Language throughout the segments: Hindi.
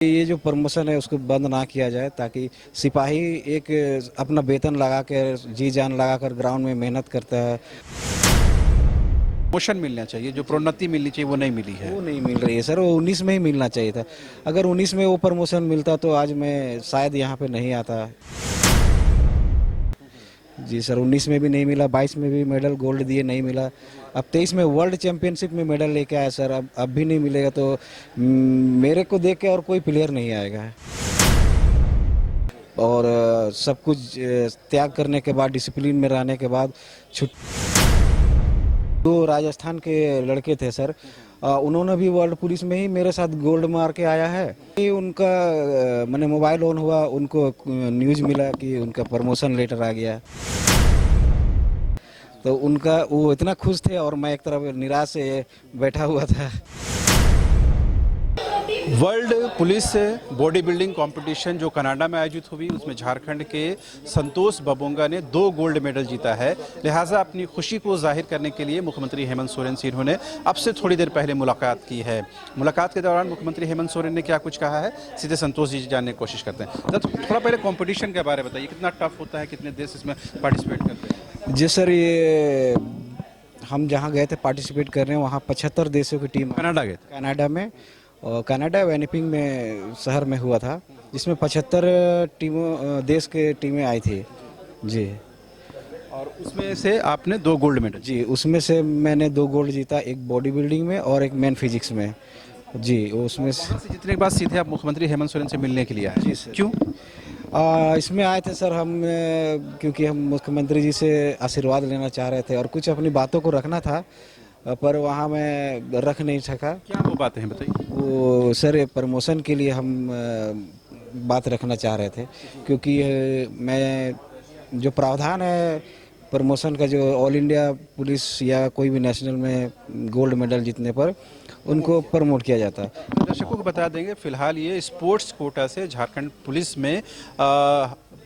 ये जो प्रमोशन है उसको बंद ना किया जाए ताकि सिपाही एक अपना वेतन लगा कर जी जान लगा कर ग्राउंड में मेहनत करता है। प्रमोशन मिलना चाहिए, जो प्रोन्नति मिलनी चाहिए वो नहीं मिली है। वो नहीं मिल रही है सर, वो 19 में ही मिलना चाहिए था। अगर 19 में वो प्रमोशन मिलता तो आज मैं शायद यहाँ पे नहीं आता। जी सर, 19 में भी नहीं मिला, 22 में भी मेडल गोल्ड दिए नहीं मिला। अब 23 में वर्ल्ड चैंपियनशिप में मेडल लेके आया सर, अब भी नहीं मिलेगा तो मेरे को देख के और कोई प्लेयर नहीं आएगा। और सब कुछ त्याग करने के बाद, डिसिप्लिन में रहने के बाद छुट दो राजस्थान के लड़के थे सर, उन्होंने भी वर्ल्ड पुलिस में ही मेरे साथ गोल्ड मार के आया है। कि उनका मैंने मोबाइल ऑन हुआ, उनको न्यूज़ मिला कि उनका प्रमोशन लेटर आ गया। तो उनका वो इतना खुश थे और मैं एक तरफ निराश से बैठा हुआ था। World police body building competition जो कनाडा में आयोजित हुई, उसमें झारखंड के संतोष बबोंगा ने 2 गोल्ड मेडल जीता है। लिहाजा अपनी खुशी को जाहिर करने के लिए मुख्यमंत्री हेमंत सोरेन से इन्होंने अब से थोड़ी देर पहले मुलाकात की है। मुलाकात के दौरान मुख्यमंत्री हेमंत सोरेन ने क्या कुछ कहा है, सीधे संतोष जी से जानने की कोशिश करते हैं। तो थोड़ा पहले कॉम्पिटिशन के बारे में बताइए, कितना टफ होता है, कितने देश इसमें पार्टिसिपेट करते हैं? जी सर, ये हम जहाँ गए थे पार्टिसिपेट कर रहे हैं, वहाँ 75 देशों की टीम कनाडा गए थे? कनाडा में, और कनाडा वेनिपिंग में शहर में हुआ था, जिसमें 75 देश के टीमें आई थी। जी, और उसमें से आपने 2 गोल्ड मेडल? जी उसमें से मैंने 2 गोल्ड जीता, एक बॉडी बिल्डिंग में और एक मैन फिजिक्स में। जी, उसमें से वहाँ से जीतने के बाद सीधे आप मुख्यमंत्री हेमंत सोरेन से मिलने के लिए आए? जी सर। क्यों? इसमें आए थे सर हम, क्योंकि हम मुख्यमंत्री जी से आशीर्वाद लेना चाह रहे थे और कुछ अपनी बातों को रखना था, पर वहाँ मैं रख नहीं सका। क्या वो बातें हैं बताइए। वो सर प्रमोशन के लिए हम बात रखना चाह रहे थे, क्योंकि मैं जो प्रावधान है प्रमोशन का, जो ऑल इंडिया पुलिस या कोई भी नेशनल में गोल्ड मेडल जीतने पर उनको प्रमोट किया जाता है। दर्शकों को बता देंगे, फिलहाल ये स्पोर्ट्स कोटा से झारखंड पुलिस में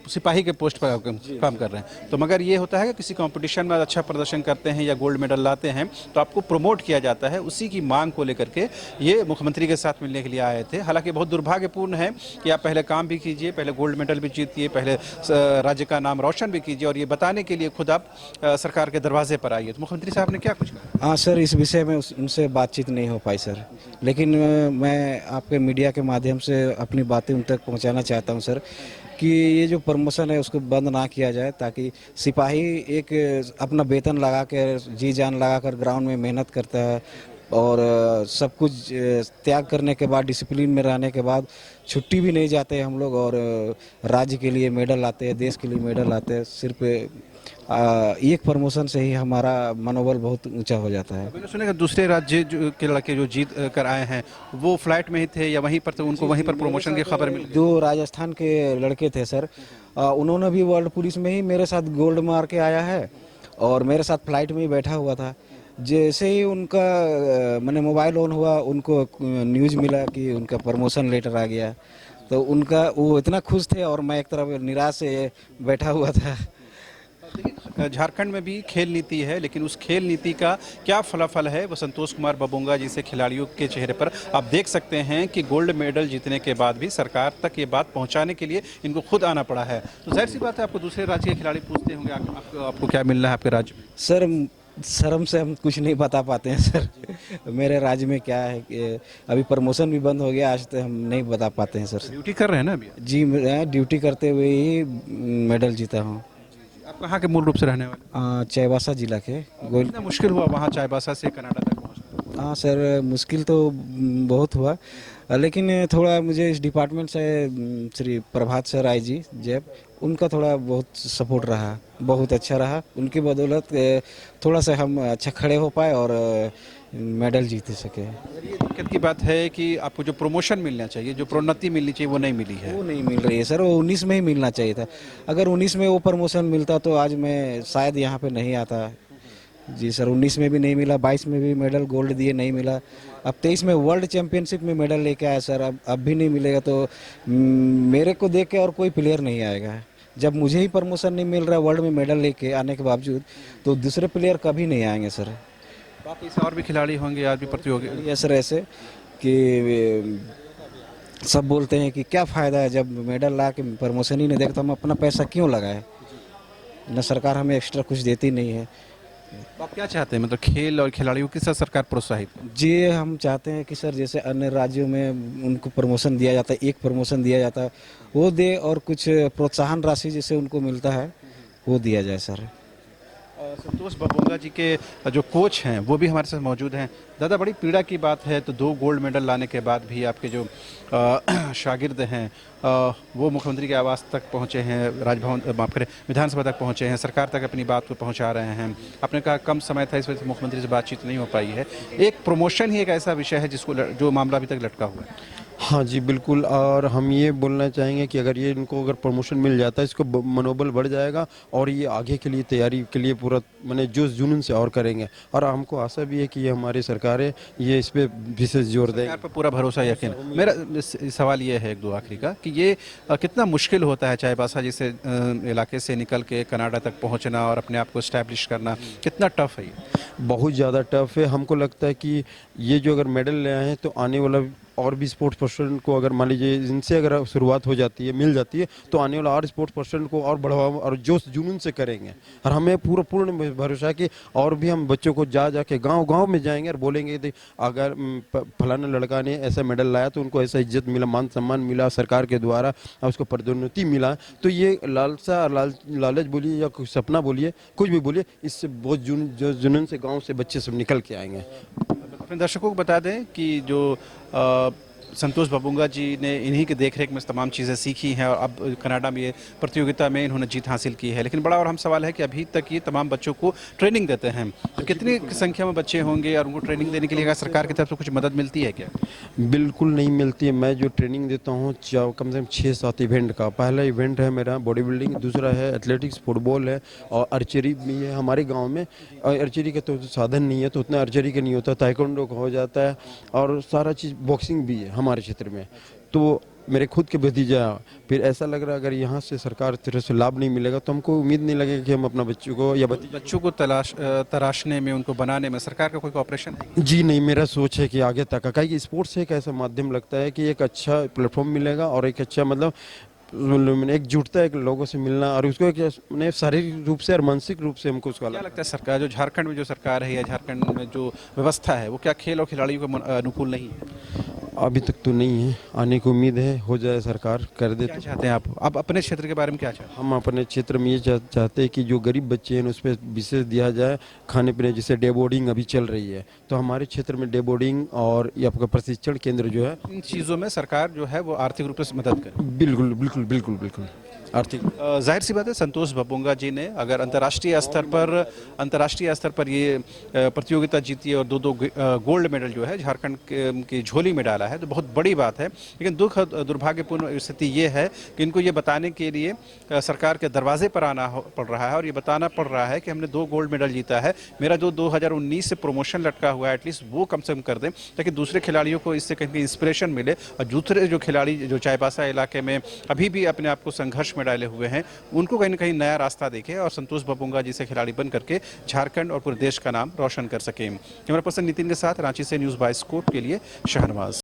सिपाही के पोस्ट पर काम कर रहे हैं। तो मगर ये होता है कि किसी कंपटीशन में अच्छा प्रदर्शन करते हैं या गोल्ड मेडल लाते हैं तो आपको प्रमोट किया जाता है। उसी की मांग को लेकर के ये मुख्यमंत्री के साथ मिलने के लिए आए थे। हालांकि बहुत दुर्भाग्यपूर्ण है कि आप पहले काम भी कीजिए, पहले गोल्ड मेडल भी जीतिए, पहले राज्य का नाम रोशन भी कीजिए, और ये बताने के लिए खुद आप सरकार के दरवाजे पर आइए। तो मुख्यमंत्री साहब ने क्या कुछ कहा? हाँ सर, इस विषय में उनसे बातचीत नहीं हो पाई सर, लेकिन मैं आपके मीडिया के माध्यम से अपनी बातें उन तक पहुंचाना चाहता हूं सर, कि ये जो प्रमोशन है उसको बंद ना किया जाए ताकि सिपाही एक अपना वेतन लगा कर जी जान लगा कर ग्राउंड में मेहनत करता है, और सब कुछ त्याग करने के बाद, डिसिप्लिन में रहने के बाद छुट्टी भी नहीं जाते हम लोग, और राज्य के लिए मेडल लाते हैं, देश के लिए मेडल लाते हैं। सिर्फ एक प्रमोशन से ही हमारा मनोबल बहुत ऊंचा हो जाता है। मैंने सुना कि दूसरे राज्य के लड़के जो जीत कर आए हैं वो फ्लाइट में ही थे या वहीं पर थे, उनको वहीं पर प्रमोशन की खबर मिली? 2 राजस्थान के लड़के थे सर, उन्होंने भी वर्ल्ड पुलिस में ही मेरे साथ गोल्ड मार के आया है और मेरे साथ फ्लाइट में ही बैठा हुआ था। जैसे ही उनका मैंने मोबाइल ऑन हुआ, उनको न्यूज़ मिला कि उनका प्रमोशन लेटर आ गया। तो उनका वो इतना खुश थे और मैं एक तरफ निराश से बैठा हुआ था। झारखंड में भी खेल नीति है, लेकिन उस खेल नीति का क्या फलाफल है वो संतोष कुमार बबोंगा जैसे खिलाड़ियों के चेहरे पर आप देख सकते हैं कि गोल्ड मेडल जीतने के बाद भी सरकार तक ये बात पहुंचाने के लिए इनको खुद आना पड़ा है। तो जाहिर सी बात है, आपको दूसरे राज्य के खिलाड़ी पूछते होंगे आपको क्या मिलना है आपके राज्य में? सर शर्म से हम कुछ नहीं बता पाते हैं सर। मेरे राज्य में क्या है कि अभी प्रमोशन भी बंद हो गया, आज तो हम नहीं बता पाते हैं सर। ड्यूटी कर रहे हैं ना अभी? जी, मैं ड्यूटी करते हुए ही मेडल जीता हूँ। आप कहाँ के मूल रूप से रहने वाले? चाईबासा जिला के कितना मुश्किल हुआ वहाँ चाईबासा से कनाडा तक पहुँचना? हाँ सर, मुश्किल तो बहुत हुआ, लेकिन थोड़ा मुझे इस डिपार्टमेंट से श्री प्रभात सर आईजी जैब, उनका थोड़ा बहुत सपोर्ट रहा, बहुत अच्छा रहा। उनकी बदौलत थोड़ा सा हम अच्छा खड़े हो पाए और मेडल जीत सके। ये दिक्कत की बात है कि आपको जो प्रमोशन मिलना चाहिए, जो प्रोन्नति मिलनी चाहिए वो नहीं मिली है। वो नहीं मिल रही है सर, वो 19 में ही मिलना चाहिए था। अगर 19 में वो प्रमोशन मिलता तो आज मैं शायद यहाँ पे नहीं आता। जी सर, 19 में भी नहीं मिला, 22 में भी मेडल गोल्ड दिए नहीं मिला। अब 23 में वर्ल्ड चैंपियनशिप में मेडल लेके आया सर, अब भी नहीं मिलेगा तो मेरे को देख के और कोई प्लेयर नहीं आएगा। जब मुझे ही प्रमोशन नहीं मिल रहा है वर्ल्ड में मेडल लेके आने के बावजूद, तो दूसरे प्लेयर कभी नहीं आएंगे सर। बाकी से और भी खिलाड़ी होंगे, आज भी प्रतियोगी? ये सर ऐसे कि सब बोलते हैं कि क्या फ़ायदा है, जब मेडल ला के प्रमोशन ही नहीं देगा तो हम अपना पैसा क्यों लगाएं। न सरकार हमें एक्स्ट्रा कुछ देती नहीं है। तो आप क्या चाहते हैं, मतलब खेल और खिलाड़ियों के साथ सरकार प्रोत्साहित करे? जी, हम चाहते हैं कि सर जैसे अन्य राज्यों में उनको प्रमोशन दिया जाता है, एक प्रमोशन दिया जाता है, वो दे, और कुछ प्रोत्साहन राशि जैसे उनको मिलता है वो दिया जाए सर। संतोष बबूंगा जी के जो कोच हैं वो भी हमारे साथ मौजूद हैं। दादा, बड़ी पीड़ा की बात है, तो 2 गोल्ड मेडल लाने के बाद भी आपके जो शागिर्द हैं वो मुख्यमंत्री के आवास तक पहुंचे हैं, राजभवन, माफ करें, विधानसभा तक पहुंचे हैं, सरकार तक अपनी बात को पहुंचा रहे हैं। आपने कहा कम समय था, इस वजह से मुख्यमंत्री से बातचीत नहीं हो पाई है। एक प्रमोशन ही एक ऐसा विषय है जिसको जो मामला अभी तक लटका हुआ है। हाँ जी, बिल्कुल। और हम ये बोलना चाहेंगे कि अगर ये इनको अगर प्रमोशन मिल जाता है, इसको मनोबल बढ़ जाएगा और ये आगे के लिए तैयारी के लिए पूरा माने जोश जुनून से और करेंगे। और हमको आशा भी है कि ये हमारी सरकार है, ये इस पे विशेष जोर दें। सरकार पर पूरा भरोसा, यकीन। मेरा सवाल ये है एक दो आखिरी का कि ये कितना मुश्किल होता है चाईबासा जैसे इलाके से निकल के कनाडा तक पहुंचना और अपने आप को इस्टेब्लिश करना, कितना टफ है ये? बहुत ज़्यादा टफ है। हमको लगता है कि ये जो अगर मेडल ले आए हैं तो आने वाला और भी स्पोर्ट्स पर्सन को, अगर मान लीजिए इनसे अगर शुरुआत हो जाती है, मिल जाती है, तो आने वाला और स्पोर्ट्स पर्सन को और बढ़ावा और जोश जुनून से करेंगे। और हमें पूर्ण भरोसा है कि और भी हम बच्चों को जा के गांव में जाएंगे और बोलेंगे कि अगर फलाना लड़का ने ऐसा मेडल लाया तो उनको ऐसा इज्जत मिला, मान सम्मान मिला सरकार के द्वारा, और उसको पदोन्नति मिला। तो ये लालसा, लालच बोलिए या कुछ सपना बोलिए, कुछ भी बोलिए, इससे बहुत जुनून से गाँव से बच्चे सब निकल के आएंगे। अपने दर्शकों को बता दें कि जो संतोष बबूंगा जी ने इन्हीं के देखरेख में तमाम चीज़ें सीखी हैं और अब कनाडा में ये प्रतियोगिता में इन्होंने जीत हासिल की है। लेकिन बड़ा और अहम सवाल है कि अभी तक ये तमाम बच्चों को ट्रेनिंग देते हैं, तो कितनी संख्या में बच्चे होंगे और उनको ट्रेनिंग देने के लिए क्या सरकार की तरफ से कुछ मदद मिलती है क्या? बिल्कुल नहीं मिलती है। मैं जो ट्रेनिंग देता हूँ कम से कम 6-7 इवेंट का। पहला इवेंट है मेरा बॉडी बिल्डिंग, दूसरा है एथलेटिक्स, फुटबॉल है और आर्चरी भी है हमारे गांव में। और आर्चरी का तो साधन नहीं है, तो उतना आर्चरी का नहीं होता, ताइक्वांडो का हो जाता है और सारा चीज़, बॉक्सिंग भी है हमारे क्षेत्र में। तो मेरे खुद के भतीजा, फिर ऐसा लग रहा है अगर यहाँ से सरकार तरफ से लाभ नहीं मिलेगा तो हमको उम्मीद नहीं लगेगा कि हम अपना बच्चों को या बच्चों को तराशने में, उनको बनाने में सरकार का कोई ऑपरेशन है? जी नहीं, मेरा सोच है कि आगे तक का, कि स्पोर्ट्स एक ऐसा माध्यम लगता है कि एक अच्छा प्लेटफॉर्म मिलेगा और एक अच्छा मतलब एकजुटता है, एक लोगों से मिलना, और उसको एक शारीरिक रूप से और मानसिक रूप से हमको उसका क्या लगता है सरकार, जो झारखंड में जो सरकार है या झारखंड में जो व्यवस्था है, वो क्या खेल और खिलाड़ियों के अनुकूल नहीं है? अभी तक तो नहीं है, आने की उम्मीद है, हो जाए, सरकार कर दे। क्या चाहते हैं आप अपने क्षेत्र के बारे में क्या चाहते हैं? हम अपने क्षेत्र में ये चाहते हैं कि जो गरीब बच्चे हैं उस पर विशेष दिया जाए, खाने पीने, जैसे डे बोर्डिंग अभी चल रही है, तो हमारे क्षेत्र में डे बोर्डिंग और ये आपका प्रशिक्षण केंद्र जो है, इन चीज़ों में सरकार जो है वो आर्थिक रूप से मदद करे। बिल्कुल बिल्कुल बिल्कुल बिल्कुल आर्थिक। जाहिर सी बात है, संतोष बबूंगा जी ने अगर अंतर्राष्ट्रीय स्तर पर ये प्रतियोगिता जीती है और 2 गोल्ड मेडल जो है झारखंड की झोली में डाला है, तो बहुत बड़ी बात है। लेकिन दुर्भाग्यपूर्ण स्थिति ये है कि इनको ये बताने के लिए सरकार के दरवाजे पर आना पड़ रहा है और ये बताना पड़ रहा है कि हमने 2 गोल्ड मेडल जीता है, मेरा जो 2019 से प्रमोशन लटका हुआ है एटलीस्ट वो कम से कम कर दें, ताकि दूसरे खिलाड़ियों को इससे कहीं इंस्पिरेशन मिले और दूसरे जो खिलाड़ी जो चाईबासा इलाके में अभी भी अपने आप को संघर्ष में डाले हुए हैं, उनको कहीं ना कहीं नया रास्ता देखे और संतोष बबूंगा जी से खिलाड़ी बन करके झारखंड और पूरे देश का नाम रोशन कर सकें। कैमरा पर्सन नितिन के साथ रांची से न्यूज़ बाय स्कोप के लिए शहनवाज।